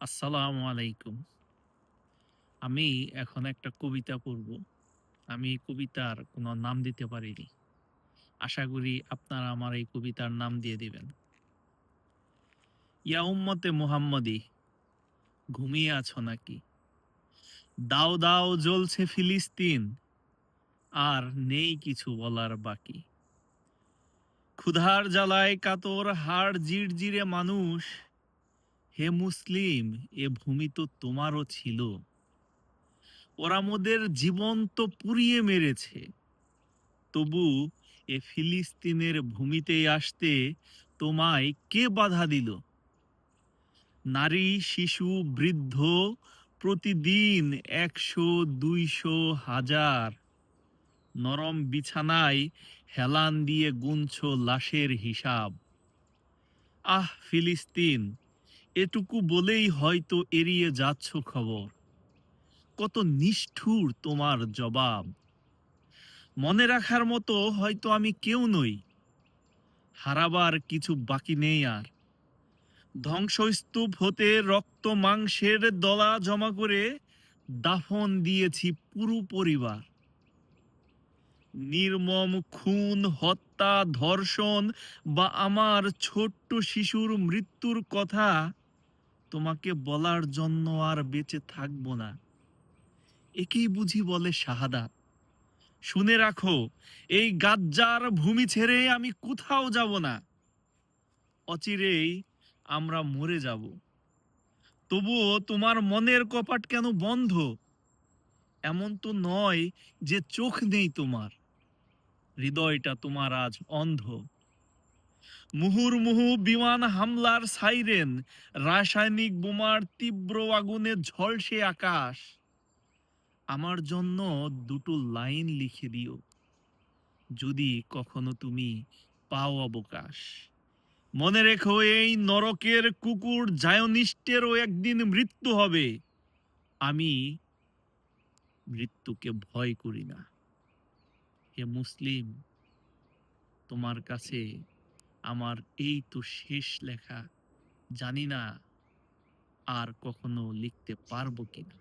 আসসালামু আলাইকুম। আমি এখন একটা কবিতা পড়ব। আমি এই কবিতার কোনো নাম দিতে পারিনি। আশা করি আপনারা আমার এই কবিতার নাম দিয়ে দিবেন। ইয়া উম্মতে মুহাম্মাদি, ঘুমিয়ে আছো নাকি? দাও দাও জ্বলছে ফিলিস্তিন, আর নেই কিছু বলার বাকি। ক্ষুধার জ্বালায় কাতর হাড় জিরজিরে মানুষ, হে মুসলিম, এ ভূমি তো তোমারও ছিল। ওরা মোদের জীবন্ত পুড়িয়ে মেরেছে, তবু এ ফিলিস্তিনের ভূমিতে আসতে তোমায় কে বাধা দিল? নারী, শিশু, বৃদ্ধ প্রতিদিন ১০০, ২০০, হাজার নরম বিছানায় হেলান দিয়ে গুনছো লাশের হিসাব। আহ ফিলিস্তিন, এটুকু বলেই হয়তো এড়িয়ে যাচ্ছ খবর। কত নিষ্ঠুর তোমার জবাব! মনে রাখার মতো হয়তো আমি কেউ নই, হারাবার কিছু বাকি নেই আর। ধ্বংসস্তূপ হতে রক্ত মাংসের দলা জমা করে দাফন দিয়েছি পুরো পরিবার। নির্মম খুন, হত্যা, ধর্ষণ বা আমার ছোট্ট শিশুর মৃত্যুর কথা তোমাকে বলার জন্য আর বেঁচে থাকবো না। একেই বুঝি বলে শাহাদাত। শুনে রাখো, এই গাজ্জার ভূমি ছেড়ে আমি কোথাও যাব না। অচিরেই আমরা মরে যাব। তবুও তোমার মনের কপাট কেন বন্ধ? এমন তো নয় যে চোখ নেই তোমার, হৃদয়টা তোমার আজ অন্ধ। মুহুর্মুহু বিমান হামলার সাইরেন, রাসায়নিক বোমার তীব্র আগুনে ঝলসে আকাশ। আমার জন্য দুটো লাইন লিখে দিও, যদি কখনো তুমি পাও অবকাশ। মনে রেখো, এই নরকের কুকুর জায়নিস্টেরও একদিন মৃত্যু হবে। আমি মৃত্যুকে ভয় করি না। হে মুসলিম, তোমার কাছে আমার এই তো শেষ লেখা। জানি না আর কখনো লিখতে পারবো কিনা।